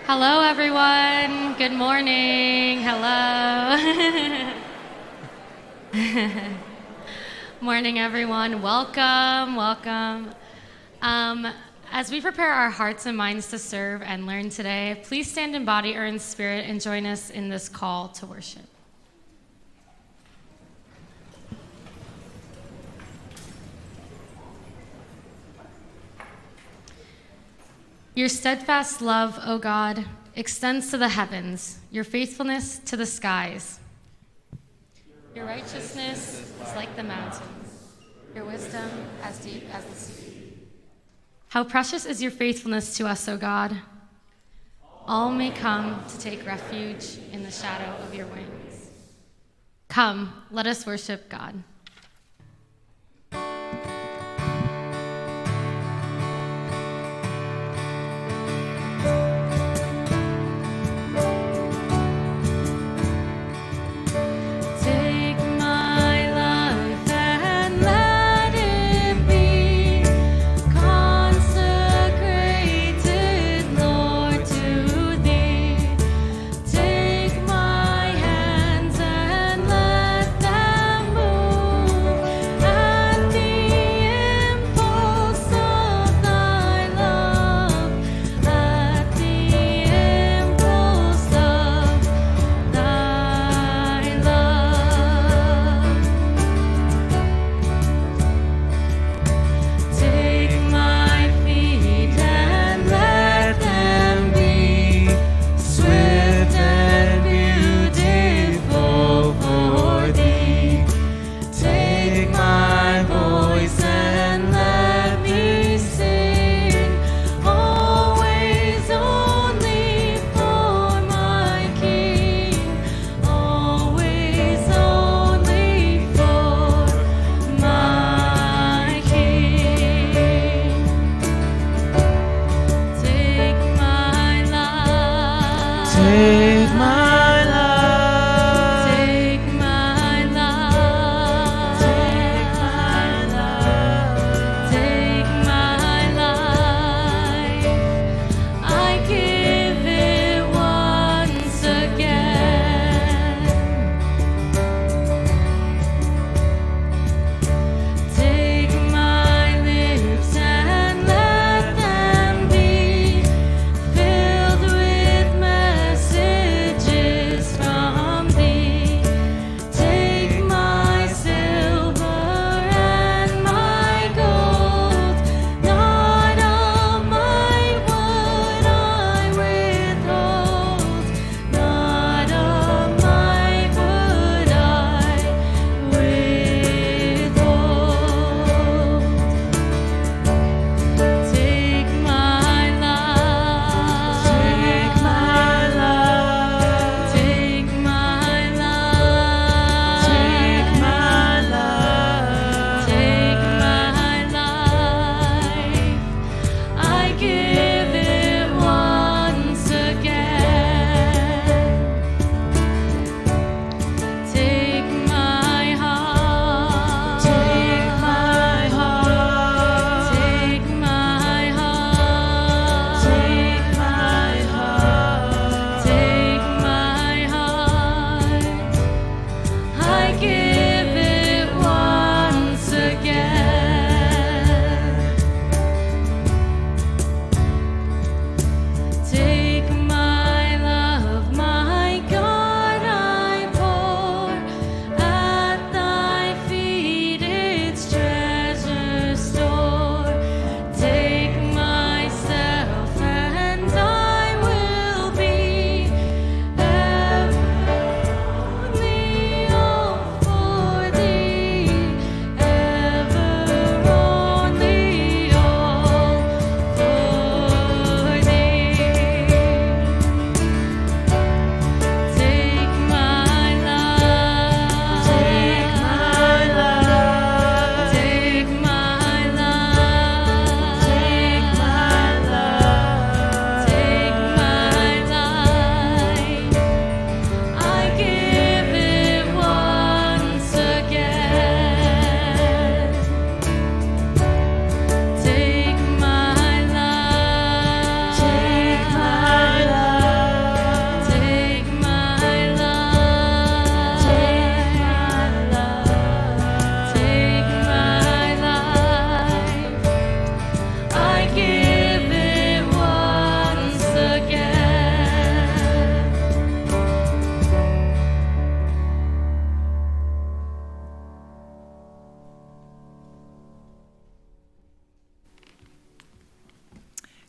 Hello, everyone. Good morning. Hello. Morning, everyone. Welcome, welcome. As we prepare our hearts and minds to serve and learn today, please stand in body or in spirit and join us in this call to worship. Your steadfast love, O God, extends to the heavens, your faithfulness to the skies. Your righteousness is like the mountains, your wisdom as deep as the sea. How precious is your faithfulness to us, O God. All may come to take refuge in the shadow of your wings. Come, let us worship God. Move.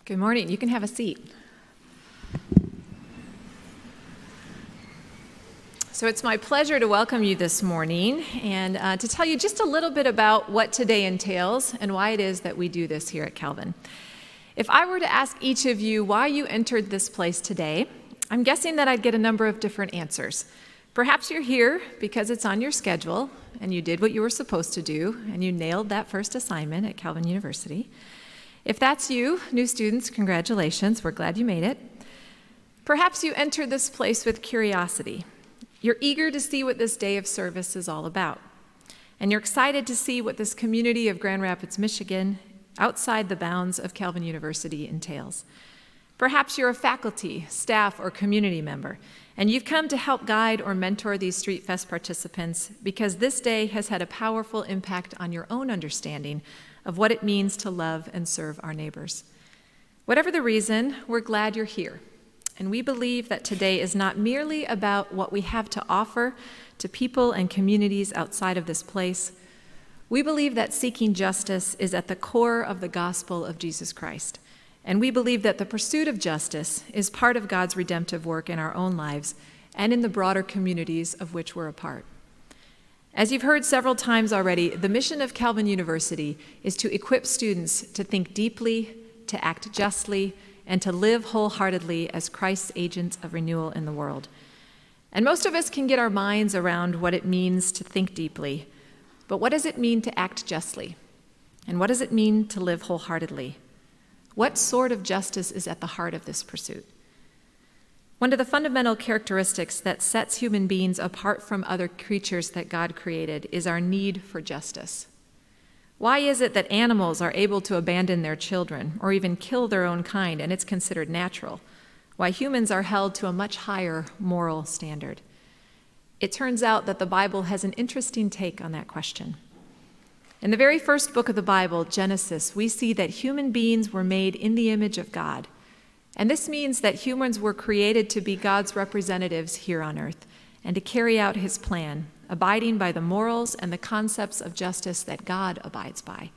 Good morning. You can have a seat. So it's my pleasure to welcome you this morning and to tell you just a little bit about what today entails and why it is that we do this here at Calvin. If I were to ask each of you why you entered this place today, I'm guessing that I'd get a number of different answers. Perhaps you're here because it's on your schedule and you did what you were supposed to do and you nailed that first assignment at Calvin University. If that's you, new students, congratulations. We're glad you made it. Perhaps you entered this place with curiosity. You're eager to see what this day of service is all about. And you're excited to see what this community of Grand Rapids, Michigan, outside the bounds of Calvin University entails. Perhaps you're a faculty, staff, or community member, and you've come to help guide or mentor these StreetFest participants because this day has had a powerful impact on your own understanding of what it means to love and serve our neighbors. Whatever the reason, we're glad you're here. And we believe that today is not merely about what we have to offer to people and communities outside of this place. We believe that seeking justice is at the core of the gospel of Jesus Christ. And we believe that the pursuit of justice is part of God's redemptive work in our own lives and in the broader communities of which we're a part. As you've heard several times already, the mission of Calvin University is to equip students to think deeply, to act justly, and to live wholeheartedly as Christ's agents of renewal in the world. And most of us can get our minds around what it means to think deeply, but what does it mean to act justly? And what does it mean to live wholeheartedly? What sort of justice is at the heart of this pursuit? One of the fundamental characteristics that sets human beings apart from other creatures that God created is our need for justice. Why is it that animals are able to abandon their children or even kill their own kind and it's considered natural, while humans are held to a much higher moral standard? It turns out that the Bible has an interesting take on that question. In the very first book of the Bible, Genesis, we see that human beings were made in the image of God. And this means that humans were created to be God's representatives here on earth and to carry out his plan, abiding by the morals and the concepts of justice that God abides by.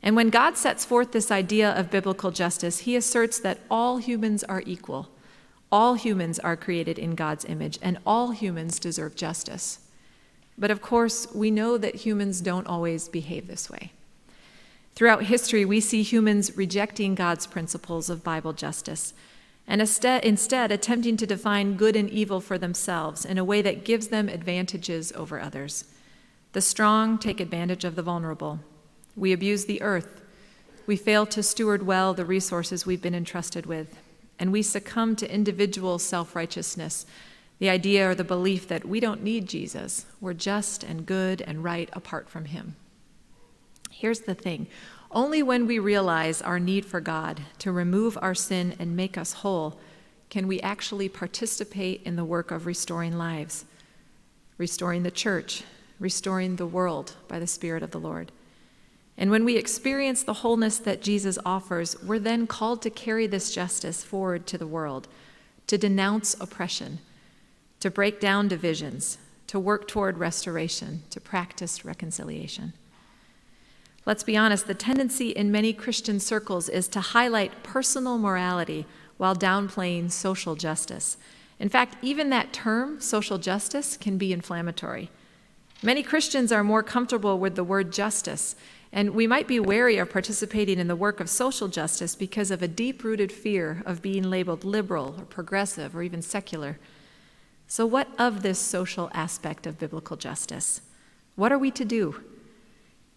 And when God sets forth this idea of biblical justice, he asserts that all humans are equal. All humans are created in God's image, and all humans deserve justice. But of course, we know that humans don't always behave this way. Throughout history, we see humans rejecting God's principles of Bible justice and instead attempting to define good and evil for themselves in a way that gives them advantages over others. The strong take advantage of the vulnerable. We abuse the earth. We fail to steward well the resources we've been entrusted with. And we succumb to individual self-righteousness, the idea or the belief that we don't need Jesus. We're just and good and right apart from him. Here's the thing. Only when we realize our need for God to remove our sin and make us whole can we actually participate in the work of restoring lives, restoring the church, restoring the world by the Spirit of the Lord. And when we experience the wholeness that Jesus offers, we're then called to carry this justice forward to the world, to denounce oppression, to break down divisions, to work toward restoration, to practice reconciliation. Let's be honest, the tendency in many Christian circles is to highlight personal morality while downplaying social justice. In fact, even that term, social justice, can be inflammatory. Many Christians are more comfortable with the word justice, and we might be wary of participating in the work of social justice because of a deep-rooted fear of being labeled liberal or progressive or even secular. So what of this social aspect of biblical justice? What are we to do?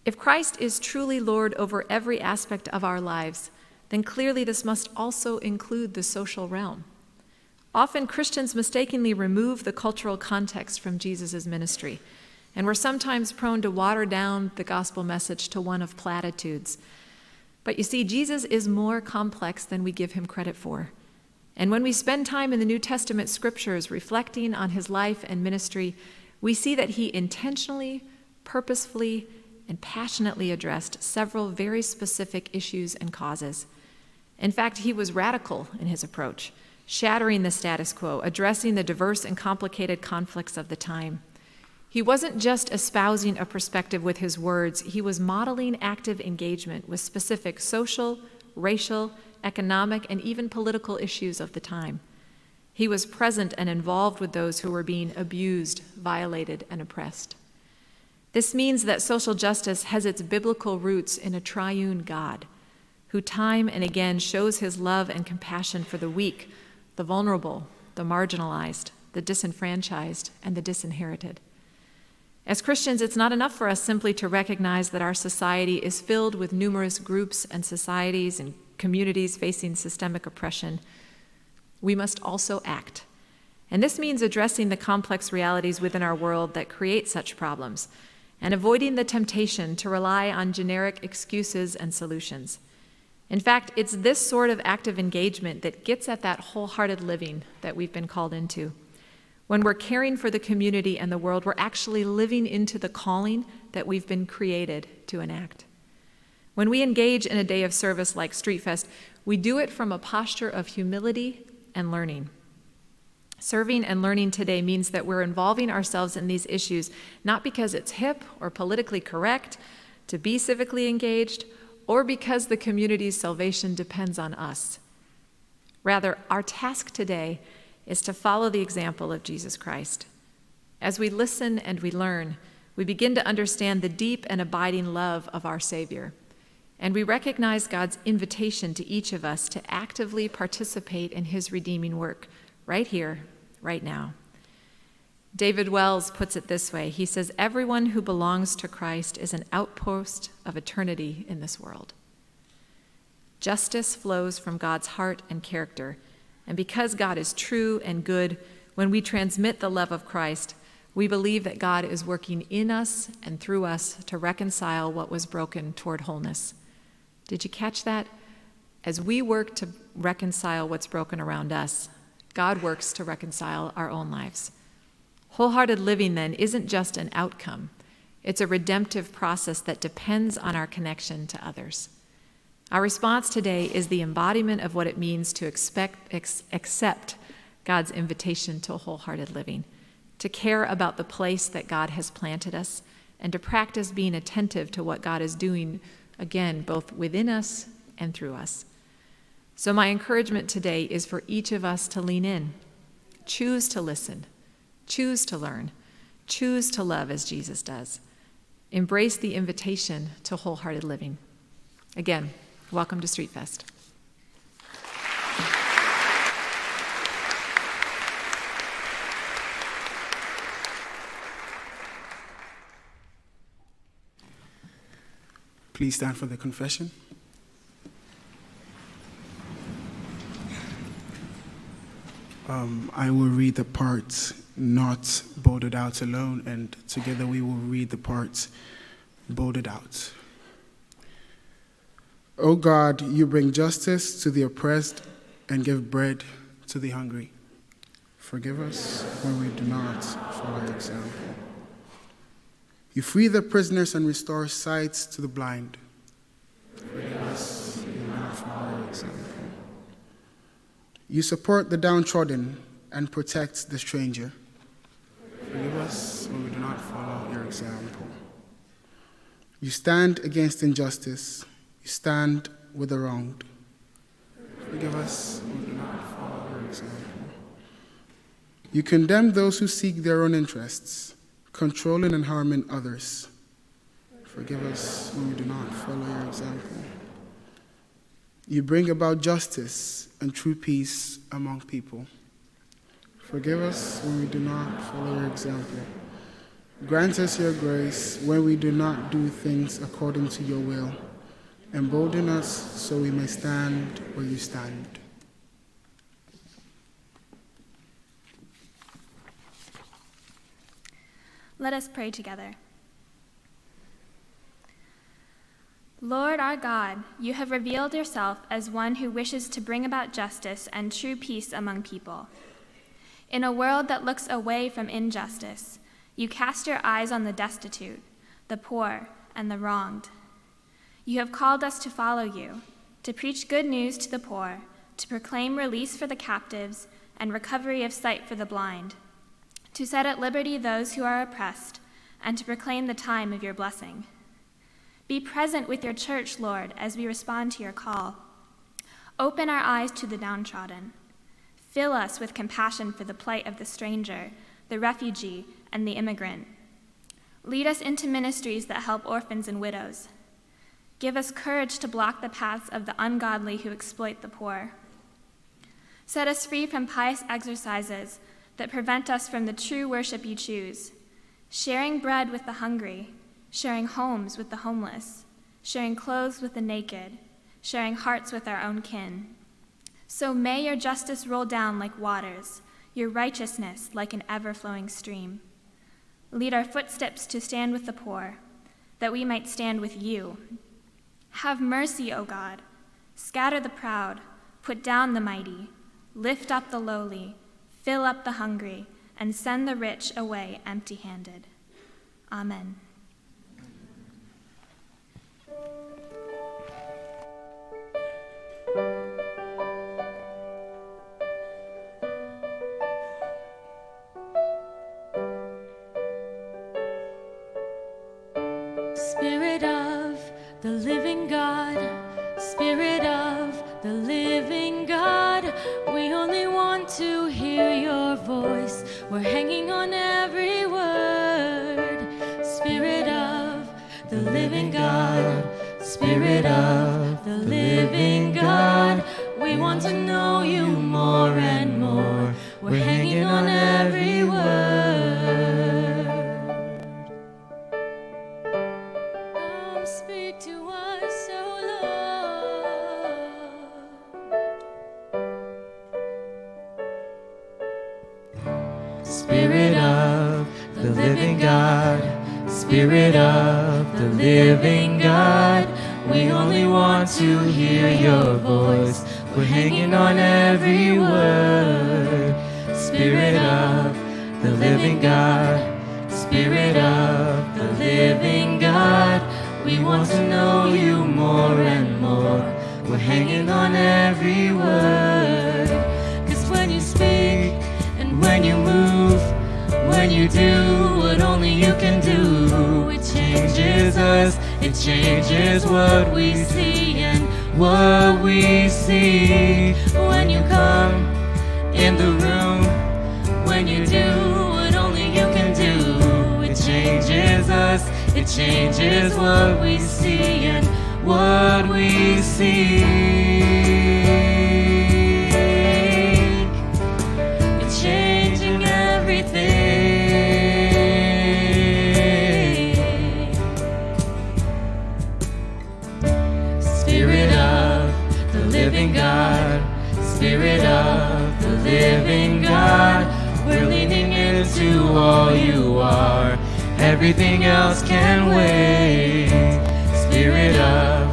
If Christ is truly Lord over every aspect of our lives, then clearly this must also include the social realm. Often Christians mistakenly remove the cultural context from Jesus' ministry, and we're sometimes prone to water down the gospel message to one of platitudes. But you see, Jesus is more complex than we give him credit for. And when we spend time in the New Testament scriptures reflecting on his life and ministry, we see that he intentionally, purposefully, and passionately addressed several very specific issues and causes. In fact, he was radical in his approach, shattering the status quo, addressing the diverse and complicated conflicts of the time. He wasn't just espousing a perspective with his words, he was modeling active engagement with specific social, racial, economic, and even political issues of the time. He was present and involved with those who were being abused, violated, and oppressed. This means that social justice has its biblical roots in a triune God, who time and again shows his love and compassion for the weak, the vulnerable, the marginalized, the disenfranchised, and the disinherited. As Christians, it's not enough for us simply to recognize that our society is filled with numerous groups and societies and communities facing systemic oppression. We must also act. And this means addressing the complex realities within our world that create such problems and avoiding the temptation to rely on generic excuses and solutions. In fact, it's this sort of active engagement that gets at that wholehearted living that we've been called into. When we're caring for the community and the world, we're actually living into the calling that we've been created to enact. When we engage in a day of service like StreetFest, we do it from a posture of humility and learning. Serving and learning today means that we're involving ourselves in these issues not because it's hip or politically correct to be civically engaged, or because the community's salvation depends on us. Rather, our task today is to follow the example of Jesus Christ. As we listen and we learn, we begin to understand the deep and abiding love of our Savior, and we recognize God's invitation to each of us to actively participate in his redeeming work right here, right now. David Wells puts it this way. He says, "Everyone who belongs to Christ is an outpost of eternity in this world." Justice flows from God's heart and character, and because God is true and good, when we transmit the love of Christ, we believe that God is working in us and through us to reconcile what was broken toward wholeness. Did you catch that? As we work to reconcile what's broken around us, God works to reconcile our own lives. Wholehearted living, then, isn't just an outcome. It's a redemptive process that depends on our connection to others. Our response today is the embodiment of what it means to accept God's invitation to wholehearted living, to care about the place that God has planted us, and to practice being attentive to what God is doing, again, both within us and through us. So my encouragement today is for each of us to lean in, choose to listen, choose to learn, choose to love as Jesus does. Embrace the invitation to wholehearted living. Again, welcome to StreetFest. Please stand for the confession. I will read the parts not bolded out alone, and together we will read the parts bolded out. O God, you bring justice to the oppressed and give bread to the hungry. Forgive us when we do not follow your example. You free the prisoners and restore sight to the blind. Forgive us when we do not follow your example. You support the downtrodden and protect the stranger. Forgive us when we do not follow your example. You stand against injustice. You stand with the wronged. Forgive us when we do not follow your example. You condemn those who seek their own interests, controlling and harming others. Forgive us when we do not follow your example. You bring about justice and true peace among people. Forgive us when we do not follow your example. Grant us your grace when we do not do things according to your will. Embolden us so we may stand where you stand. Let us pray together. Lord our God, you have revealed yourself as one who wishes to bring about justice and true peace among people. In a world that looks away from injustice, you cast your eyes on the destitute, the poor, and the wronged. You have called us to follow you, to preach good news to the poor, to proclaim release for the captives and recovery of sight for the blind, to set at liberty those who are oppressed, and to proclaim the time of your blessing. Be present with your church, Lord, as we respond to your call. Open our eyes to the downtrodden. Fill us with compassion for the plight of the stranger, the refugee, and the immigrant. Lead us into ministries that help orphans and widows. Give us courage to block the paths of the ungodly who exploit the poor. Set us free from pious exercises that prevent us from the true worship you choose, sharing bread with the hungry, sharing homes with the homeless, sharing clothes with the naked, sharing hearts with our own kin. So may your justice roll down like waters, your righteousness like an ever-flowing stream. Lead our footsteps to stand with the poor, that we might stand with you. Have mercy, O God. Scatter the proud, put down the mighty, lift up the lowly, fill up the hungry, and send the rich away empty-handed. Amen. Spirit of the living God, Spirit of the living God, we only want to hear your voice. We're hanging on every word. Spirit of the living God, Spirit of the living God, we want to know you more and more. We're hanging on every word. Come speak to us, oh Lord. Spirit of the living God, Spirit of the living God, we only want to hear your voice. We're hanging on every word. Spirit of the living God, Spirit of the living God, we want to know you more and more. We're hanging on every word. 'Cause when you speak and when you move, when you do what only you can do, it changes us, it changes what we see and what we see. When you come in the room, when you do what only you can do, it changes us, it changes what we see and what we see. It's changing everything. Spirit of the living God, Spirit of the living God, we're leaning into all you are. Everything else can wait. Spirit of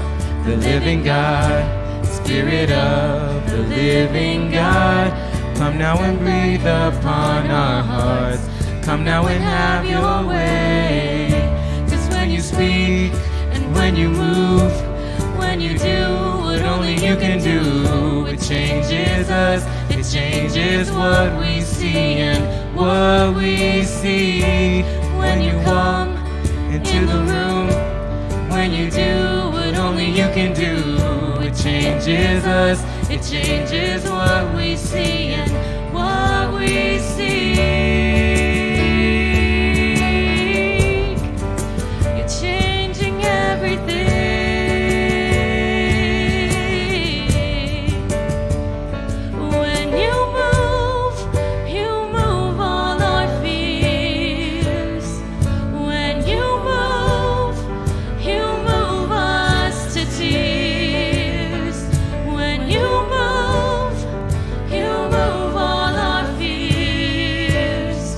the living God, Spirit of the living God, come now and breathe upon our hearts. Come now and have your way. 'Cause when you speak and when you move, when you do what only you can do, it changes us, it changes what we see and what we see. When you come into the room, when you do what only you can do, it changes us, it changes what we see and what we see. You're changing everything. When you move all our fears. When you move us to tears. When you move all our fears.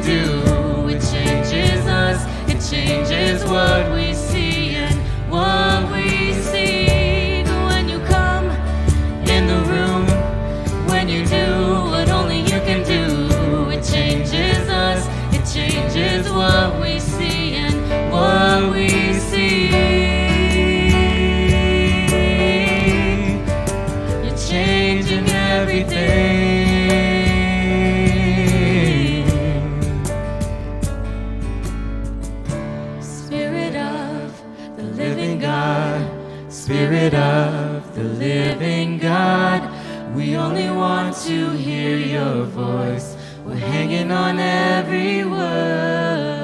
can do. It changes us, it changes what we see and what we see. But when you come in the room, when you do what only you can do, it changes us, it changes what we see and what we see. You're changing everything. Spirit of the living God, Spirit of the living God, we only want to hear your voice. We're hanging on every word.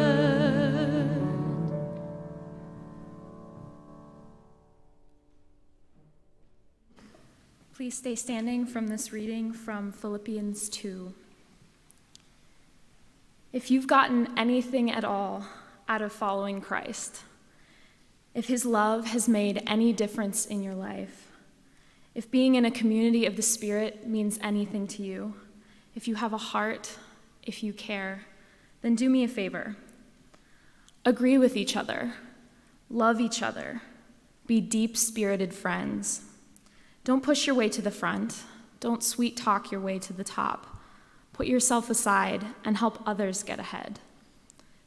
Please stay standing from this reading from Philippians 2. If you've gotten anything at all out of following Christ, if his love has made any difference in your life, if being in a community of the Spirit means anything to you, if you have a heart, if you care, then do me a favor. Agree with each other, love each other, be deep-spirited friends. Don't push your way to the front. Don't sweet-talk your way to the top. Put yourself aside and help others get ahead.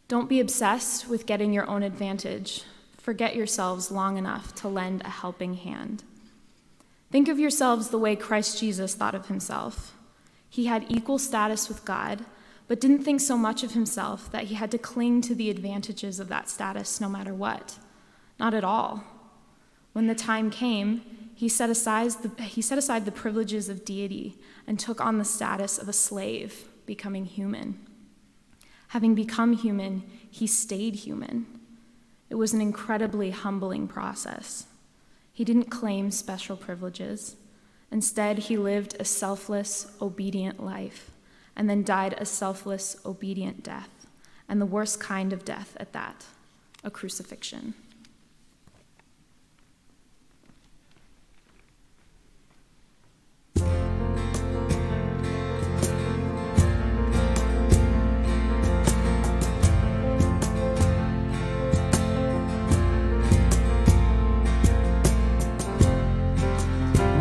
Don't be obsessed with getting your own advantage. Forget yourselves long enough to lend a helping hand. Think of yourselves the way Christ Jesus thought of himself. He had equal status with God, but didn't think so much of himself that he had to cling to the advantages of that status no matter what. Not at all. When the time came, he set aside the privileges of deity and took on the status of a slave, becoming human. Having become human, he stayed human. It was an incredibly humbling process. He didn't claim special privileges. Instead, he lived a selfless, obedient life, and then died a selfless, obedient death, and the worst kind of death at that, a crucifixion.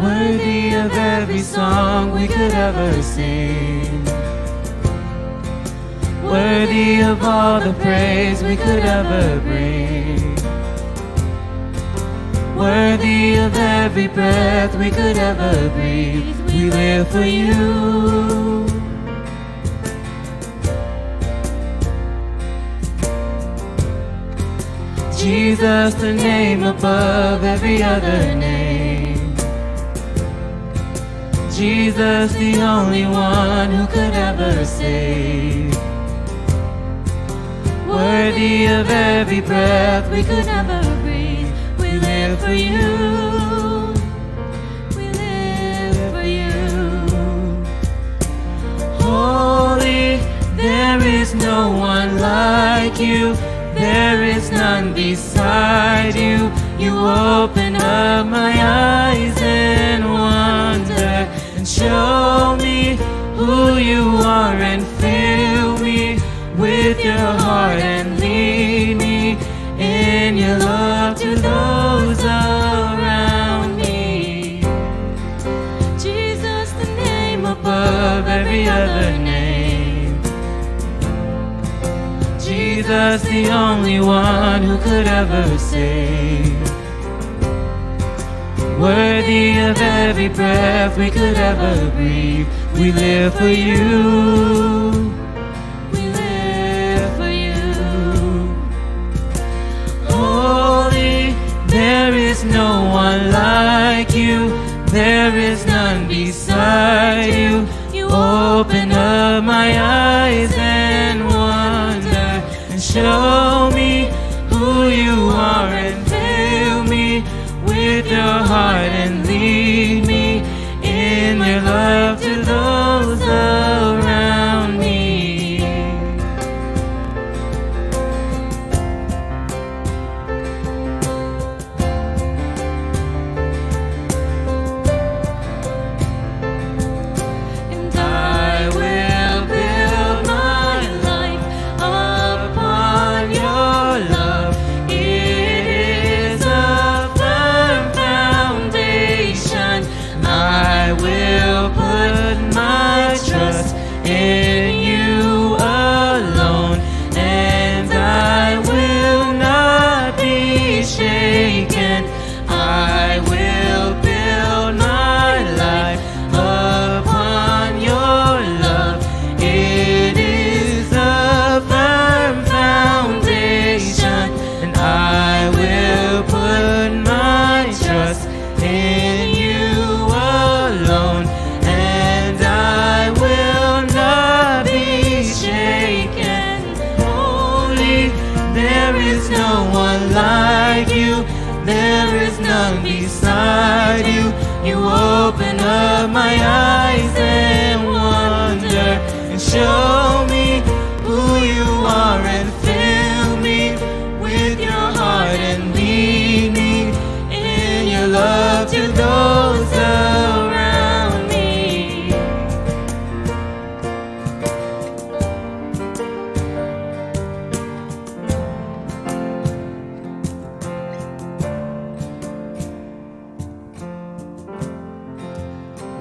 Worthy of every song we could ever sing, worthy of all the praise we could ever bring, worthy of every breath we could ever breathe. We live for you. Jesus, the name above every other name. Jesus, the only one who could ever save. Worthy of every breath we could ever breathe. We live for you. We live for you. Holy, there is no one like you. There is none beside you. You open up my eyes in wonder. Show me who you are and fill me with your heart and lead me in your love to those around me. Jesus, the name above every other name. Jesus, the only one who could ever save. Worthy of every breath we could ever breathe. We live for you. We live for you. Holy, there is no one like you. There is none beside you. You open up my eyes and wonder and show me who you are and fill me with your heart and lead me in your love to those around me. And I will build my life me. There is no one like you. There is none beside you. You open up my eyes and wonder and show me who you are and fill me with your heart and lead me in your love to those around me.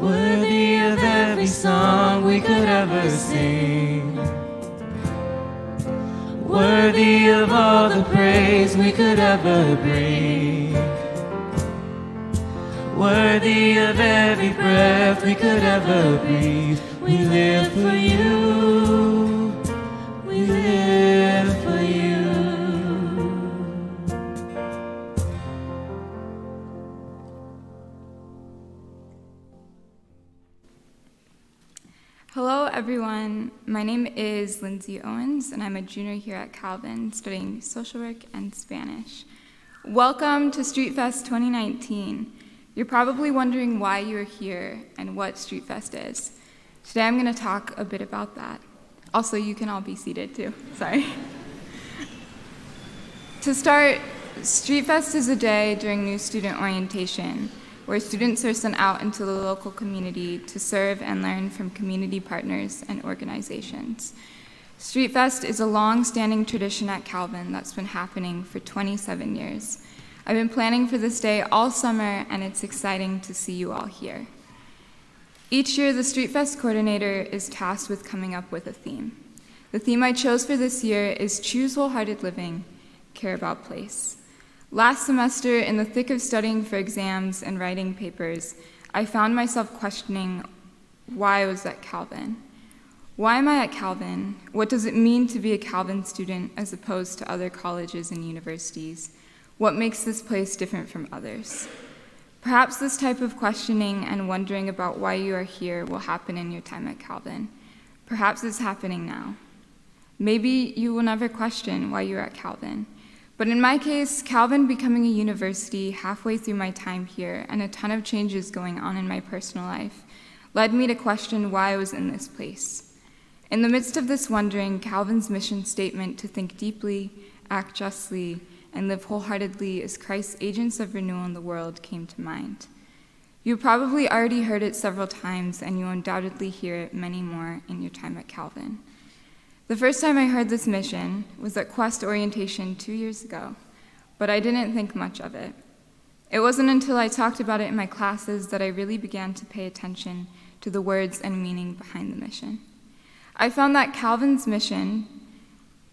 Worthy of every song we could ever sing, worthy of all the praise we could ever bring, worthy of every breath we could ever breathe. We live for you, we live for you. Hello everyone, my name is Lindsay Owens and I'm a junior here at Calvin studying social work and Spanish. Welcome to StreetFest 2019. You're probably wondering why you're here and what StreetFest is. Today I'm going to talk a bit about that. Also, you can all be seated too, sorry. To start, StreetFest is a day during new student orientation where students are sent out into the local community to serve and learn from community partners and organizations. StreetFest is a long-standing tradition at Calvin that's been happening for 27 years. I've been planning for this day all summer, and it's exciting to see you all here. Each year, the StreetFest coordinator is tasked with coming up with a theme. The theme I chose for this year is Choose Wholehearted Living, Care About Place. Last semester, in the thick of studying for exams and writing papers, I found myself questioning why I was at Calvin. Why am I at Calvin? What does it mean to be a Calvin student as opposed to other colleges and universities? What makes this place different from others? Perhaps this type of questioning and wondering about why you are here will happen in your time at Calvin. Perhaps it's happening now. Maybe you will never question why you're at Calvin. But in my case, Calvin becoming a university halfway through my time here and a ton of changes going on in my personal life led me to question why I was in this place. In the midst of this wondering, Calvin's mission statement to think deeply, act justly, and live wholeheartedly as Christ's agents of renewal in the world came to mind. You probably already heard it several times, and you undoubtedly hear it many more in your time at Calvin. The first time I heard this mission was at Quest orientation 2 years ago, but I didn't think much of it. It wasn't until I talked about it in my classes that I really began to pay attention to the words and meaning behind the mission. I found that Calvin's mission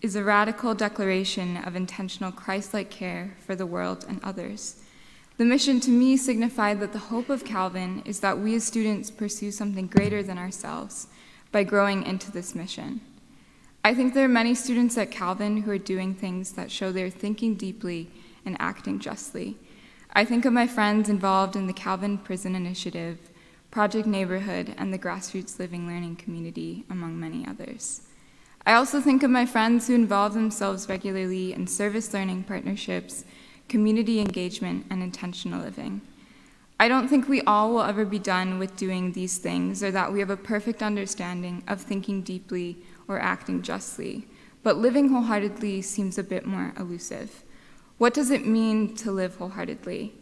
is a radical declaration of intentional Christ-like care for the world and others. The mission to me signified that the hope of Calvin is that we as students pursue something greater than ourselves by growing into this mission. I think there are many students at Calvin who are doing things that show they're thinking deeply and acting justly. I think of my friends involved in the Calvin Prison Initiative, Project Neighborhood, and the Grassroots Living Learning Community, among many others. I also think of my friends who involve themselves regularly in service learning partnerships, community engagement, and intentional living. I don't think we all will ever be done with doing these things or that we have a perfect understanding of thinking deeply or acting justly, but living wholeheartedly seems a bit more elusive. What does it mean to live wholeheartedly?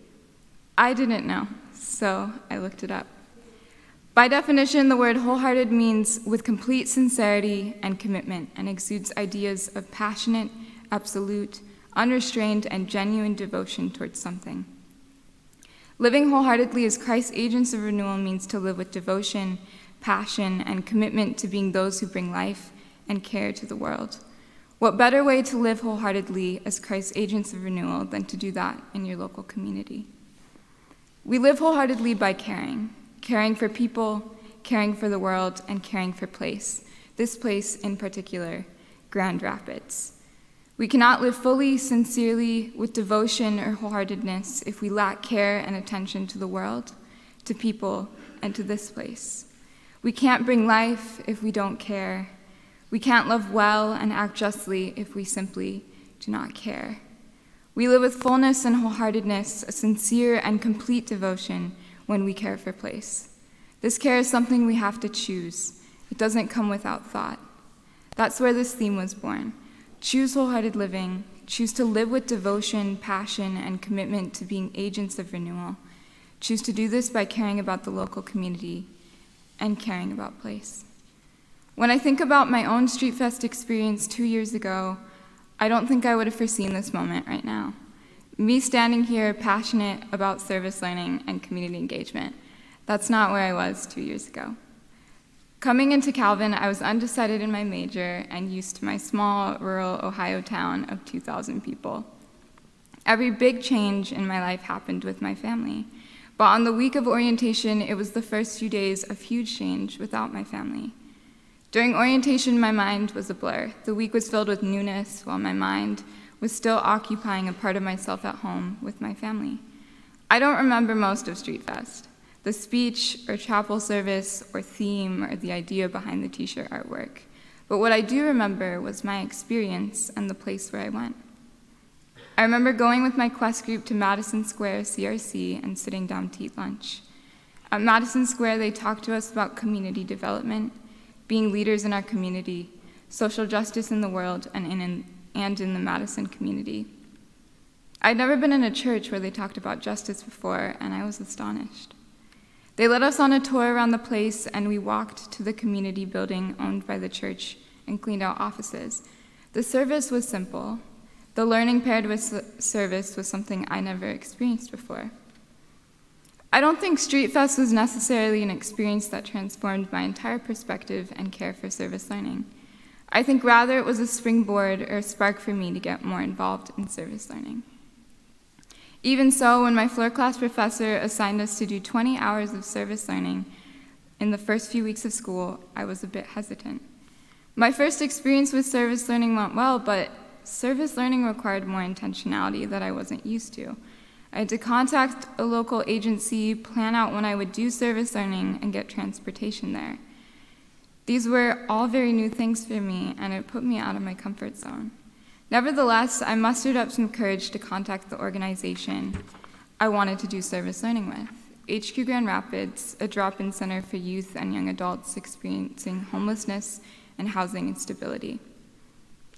I didn't know, so I looked it up. By definition, the word wholehearted means with complete sincerity and commitment and exudes ideas of passionate, absolute, unrestrained, and genuine devotion towards something. Living wholeheartedly as Christ's agents of renewal means to live with devotion, passion, and commitment to being those who bring life and care to the world. What better way to live wholeheartedly as Christ's agents of renewal than to do that in your local community? We live wholeheartedly by caring for people, caring for the world, and caring for place. This place in particular, Grand Rapids. We cannot live fully, sincerely, with devotion or wholeheartedness if we lack care and attention to the world, to people, and to this place. We can't bring life if we don't care. We can't love well and act justly if we simply do not care. We live with fullness and wholeheartedness, a sincere and complete devotion when we care for place. This care is something we have to choose. It doesn't come without thought. That's where this theme was born. Choose wholehearted living. Choose to live with devotion, passion, and commitment to being agents of renewal. Choose to do this by caring about the local community and caring about place. When I think about my own StreetFest experience 2 years ago, I don't think I would have foreseen this moment right now. Me standing here passionate about service learning and community engagement. That's not where I was 2 years ago. Coming into Calvin, I was undecided in my major and used to my small, rural Ohio town of 2,000 people. Every big change in my life happened with my family. But on the week of orientation, it was the first few days of huge change without my family. During orientation, my mind was a blur. The week was filled with newness, while my mind was still occupying a part of myself at home with my family. I don't remember most of StreetFest, the speech or chapel service or theme or the idea behind the t-shirt artwork. But what I do remember was my experience and the place where I went. I remember going with my quest group to Madison Square CRC and sitting down to eat lunch. At Madison Square, they talked to us about community development, being leaders in our community, social justice in the world, and in the Madison community. I'd never been in a church where they talked about justice before, and I was astonished. They led us on a tour around the place, and we walked to the community building owned by the church and cleaned out offices. The service was simple. The learning paired with service was something I never experienced before. I don't think StreetFest was necessarily an experience that transformed my entire perspective and care for service learning. I think rather it was a springboard or a spark for me to get more involved in service learning. Even so, when my floor class professor assigned us to do 20 hours of service learning in the first few weeks of school, I was a bit hesitant. My first experience with service learning went well, but service learning required more intentionality that I wasn't used to. I had to contact a local agency, plan out when I would do service learning, and get transportation there. These were all very new things for me, and it put me out of my comfort zone. Nevertheless, I mustered up some courage to contact the organization I wanted to do service learning with, HQ Grand Rapids, a drop-in center for youth and young adults experiencing homelessness and housing instability.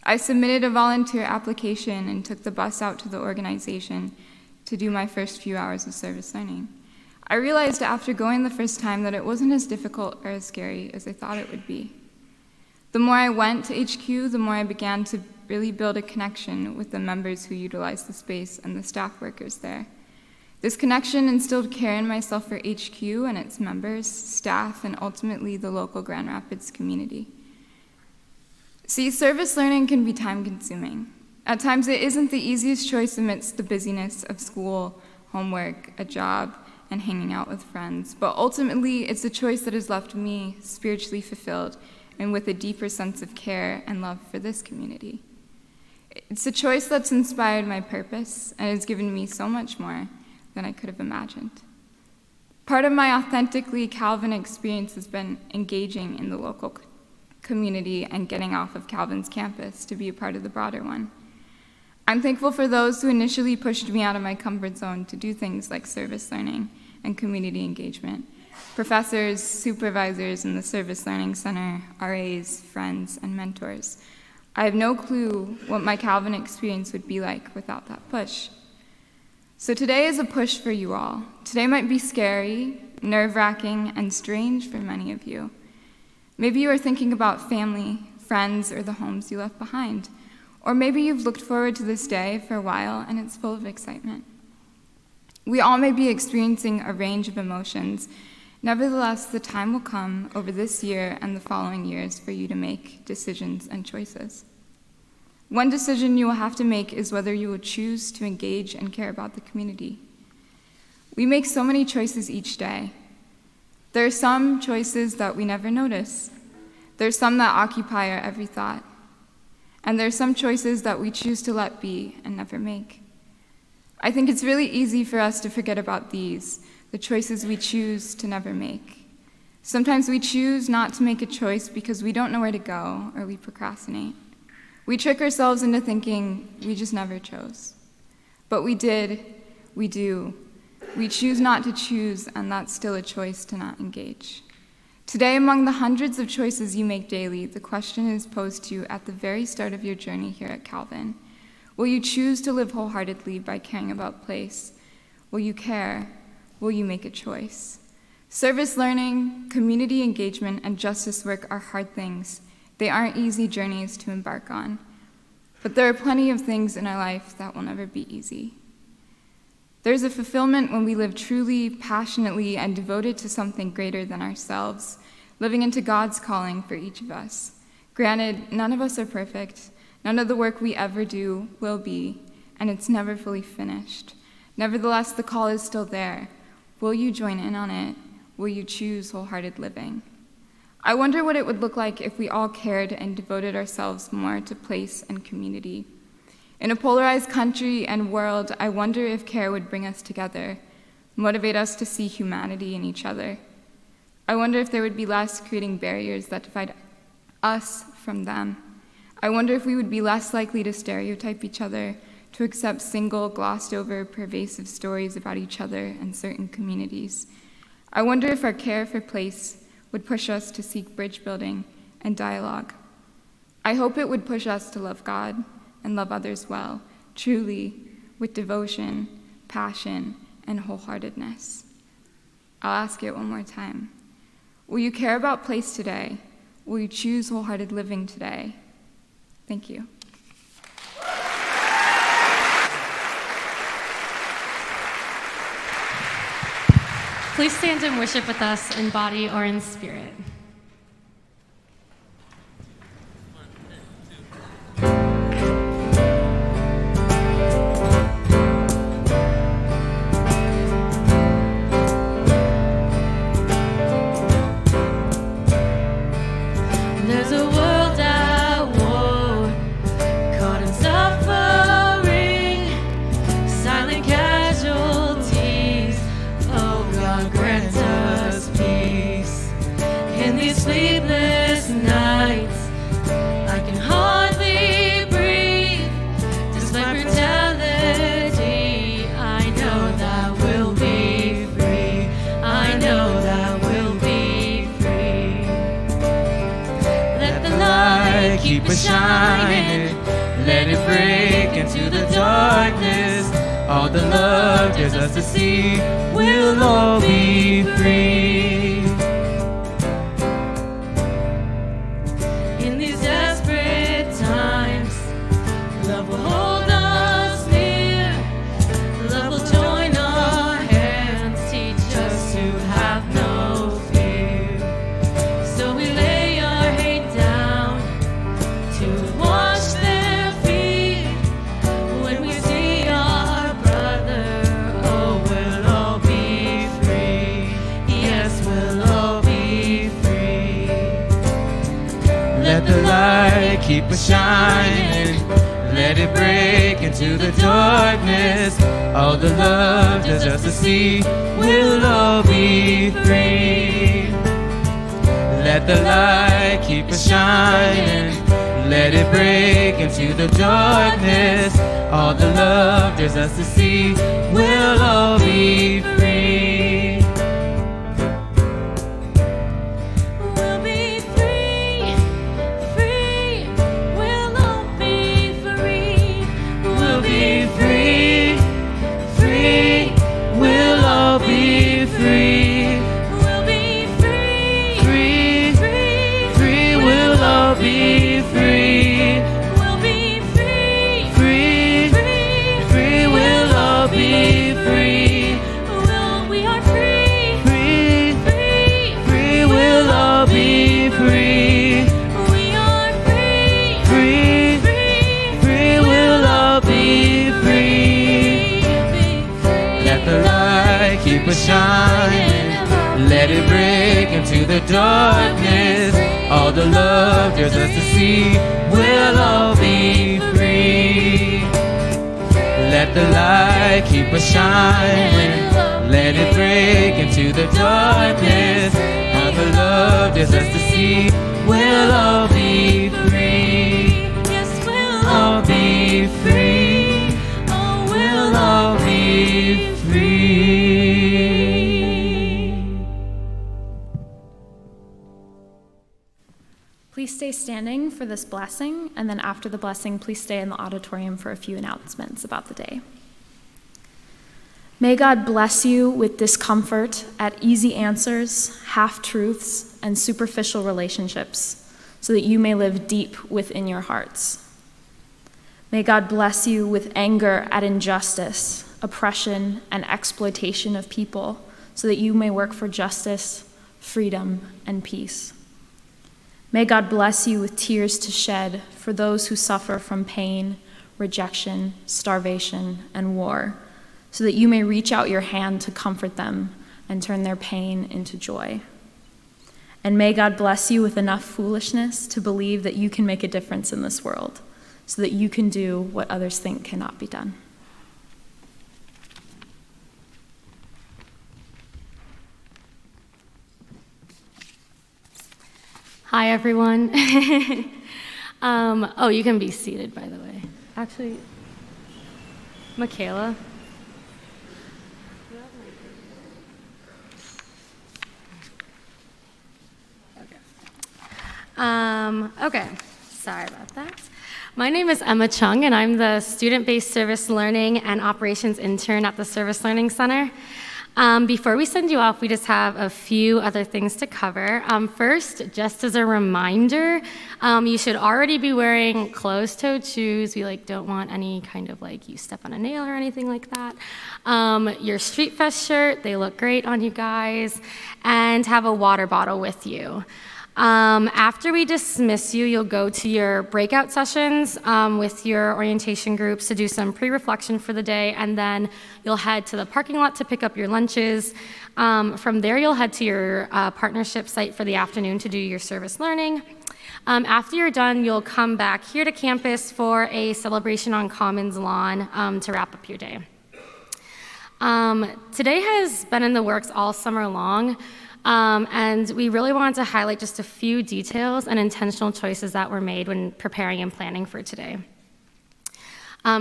I submitted a volunteer application and took the bus out to the organization to do my first few hours of service learning. I realized after going the first time that it wasn't as difficult or as scary as I thought it would be. The more I went to HQ, the more I began to really build a connection with the members who utilized the space and the staff workers there. This connection instilled care in myself for HQ and its members, staff, and ultimately the local Grand Rapids community. See, service learning can be time-consuming. At times, it isn't the easiest choice amidst the busyness of school, homework, a job, and hanging out with friends. But ultimately, it's a choice that has left me spiritually fulfilled and with a deeper sense of care and love for this community. It's a choice that's inspired my purpose and has given me so much more than I could have imagined. Part of my authentically Calvin experience has been engaging in the local community and getting off of Calvin's campus to be a part of the broader one. I'm thankful for those who initially pushed me out of my comfort zone to do things like service learning and community engagement. Professors, supervisors in the Service Learning Center, RAs, friends, and mentors. I have no clue what my Calvin experience would be like without that push. So today is a push for you all. Today might be scary, nerve-wracking, and strange for many of you. Maybe you are thinking about family, friends, or the homes you left behind. Or maybe you've looked forward to this day for a while and it's full of excitement. We all may be experiencing a range of emotions. Nevertheless, the time will come over this year and the following years for you to make decisions and choices. One decision you will have to make is whether you will choose to engage and care about the community. We make so many choices each day. There are some choices that we never notice. There are some that occupy our every thought. And there are some choices that we choose to let be and never make. I think it's really easy for us to forget about these, the choices we choose to never make. Sometimes we choose not to make a choice because we don't know where to go or we procrastinate. We trick ourselves into thinking we just never chose. But we did, we do. We choose not to choose, and that's still a choice to not engage. Today, among the hundreds of choices you make daily, the question is posed to you at the very start of your journey here at Calvin. Will you choose to live wholeheartedly by caring about place? Will you care? Will you make a choice? Service learning, community engagement, and justice work are hard things. They aren't easy journeys to embark on. But there are plenty of things in our life that will never be easy. There's a fulfillment when we live truly, passionately, and devoted to something greater than ourselves, living into God's calling for each of us. Granted, none of us are perfect. None of the work we ever do will be, and it's never fully finished. Nevertheless, the call is still there. Will you join in on it? Will you choose wholehearted living? I wonder what it would look like if we all cared and devoted ourselves more to place and community. In a polarized country and world, I wonder if care would bring us together, motivate us to see humanity in each other. I wonder if there would be less creating barriers that divide us from them. I wonder if we would be less likely to stereotype each other, to accept single, glossed-over, pervasive stories about each other and certain communities. I wonder if our care for place would push us to seek bridge building and dialogue. I hope it would push us to love God and love others well, truly, with devotion, passion, and wholeheartedness. I'll ask it one more time. Will you care about place today? Will you choose wholehearted living today? Thank you. Please stand and worship with us in body or in spirit. There's a world at war, caught in suffering, silent casualties. Oh God, grant us peace. In these sleepless nights, I can hardly breathe. Despite brutality, I know that we'll be free. I know that we'll be free. Let the light Keep it shining, let it break into the darkness. All the love there's us to see, we'll all be free. In these desperate times, love will hold us near. Love will join our hands, teach us to have no fear. So we lay our hate down to wash their feet. When we see our brother, oh, we'll all be free. Yes, we'll all be free. Let the light keep us shining, let it break into the darkness. All the love there's us to see, we'll all be free. Let the light keep us shining, let it break into the darkness. All the love there's us to see, we'll all be free. We'll be free, free. We'll all be free. We'll be free, free. We'll all be free, We'll be free, free, free. free. We'll all be free, We'll be free, free, free. free. We'll all be free, We are free, free, free. free. We'll all be free, We are free, free, free. free. We'll all be free. Let the light keep us shining, let it break into the darkness. All the love there's us to see, we'll all be free. Let the light keep us shining, let it break into the darkness. have a love just as to see. We'll all be free. Yes, we'll All be free. Oh, We'll all be free. Please stay standing for this blessing, and then after the blessing, please stay in the auditorium for a few announcements about the day. May God bless you with discomfort at easy answers, half-truths, and superficial relationships, so that you may live deep within your hearts. May God bless you with anger at injustice, oppression, and exploitation of people, so that you may work for justice, freedom, and peace. May God bless you with tears to shed for those who suffer from pain, rejection, starvation, and war, so that you may reach out your hand to comfort them and turn their pain into joy. And may God bless you with enough foolishness to believe that you can make a difference in this world, so that you can do what others think cannot be done. Hi, everyone. Oh, you can be seated, by the way. Actually, Michaela. Okay, sorry about that. My name is Emma Chung, and I'm the Student-Based Service Learning and Operations Intern at the Service Learning Center. Before we send you off, we just have a few other things to cover. First, just as a reminder, you should already be wearing closed-toed shoes. We don't want any kind of you step on a nail or anything like that. Your StreetFest shirt, they look great on you guys, and have a water bottle with you. After we dismiss you, you'll go to your breakout sessions with your orientation groups to do some pre-reflection for the day, and then you'll head to the parking lot to pick up your lunches. From there, you'll head to your partnership site for the afternoon to do your service learning. After you're done, you'll come back here to campus for a celebration on Commons Lawn to wrap up your day. Today has been in the works all summer long. And we really wanted to highlight just a few details and intentional choices that were made when preparing and planning for today.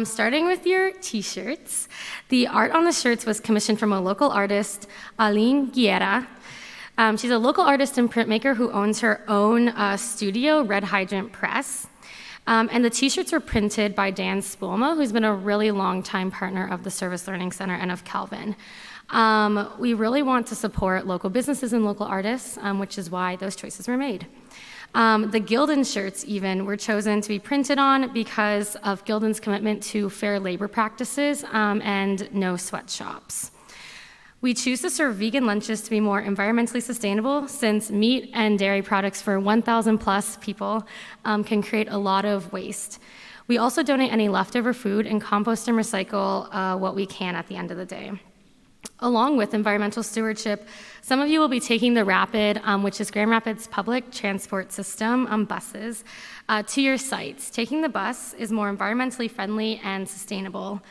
Starting with your t-shirts, the art on the shirts was commissioned from a local artist, Aline Guerra. She's a local artist and printmaker who owns her own studio, Red Hydrant Press. And the t-shirts were printed by Dan Spulma, who's been a really long-time partner of the Service Learning Center and of Calvin. We really want to support local businesses and local artists, which is why those choices were made. The Gildan shirts even were chosen to be printed on because of Gildan's commitment to fair labor practices and no sweatshops. We choose to serve vegan lunches to be more environmentally sustainable, since meat and dairy products for 1,000 plus people can create a lot of waste. We also donate any leftover food and compost and recycle what we can at the end of the day. Along with environmental stewardship, some of you will be taking the Rapid, which is Grand Rapids Public Transport System, buses, to your sites. Taking the bus is more environmentally friendly and sustainable.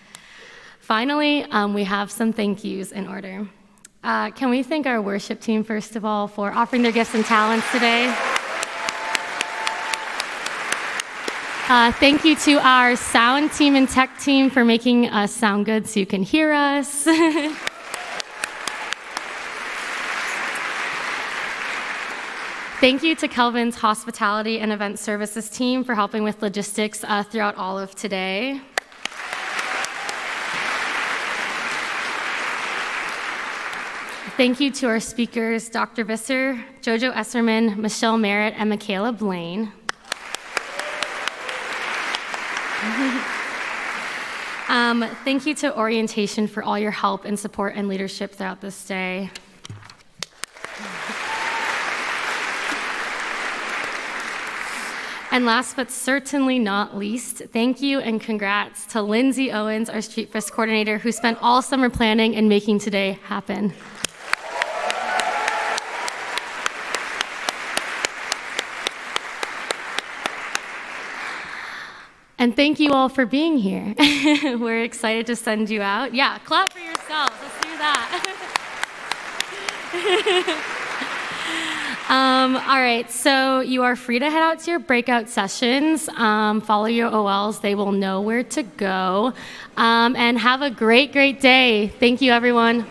Finally, we have some thank yous in order. Can we thank our worship team, first of all, for offering their gifts and talents today? Thank you to our sound team and tech team for making us sound good so you can hear us. Thank you to Kelvin's hospitality and event services team for helping with logistics throughout all of today. Thank you to our speakers, Dr. Visser, Jojo Esserman, Michelle Merritt, and Michaela Blaine. Thank you to Orientation for all your help and support and leadership throughout this day. And last but certainly not least, thank you and congrats to Lindsay Owens, our StreetFest coordinator, who spent all summer planning and making today happen. And thank you all for being here. We're excited to send you out. Yeah, clap for yourselves. Let's do that. All right, so you are free to head out to your breakout sessions. Follow your OLs. They will know where to go. And have a great, great day. Thank you, everyone.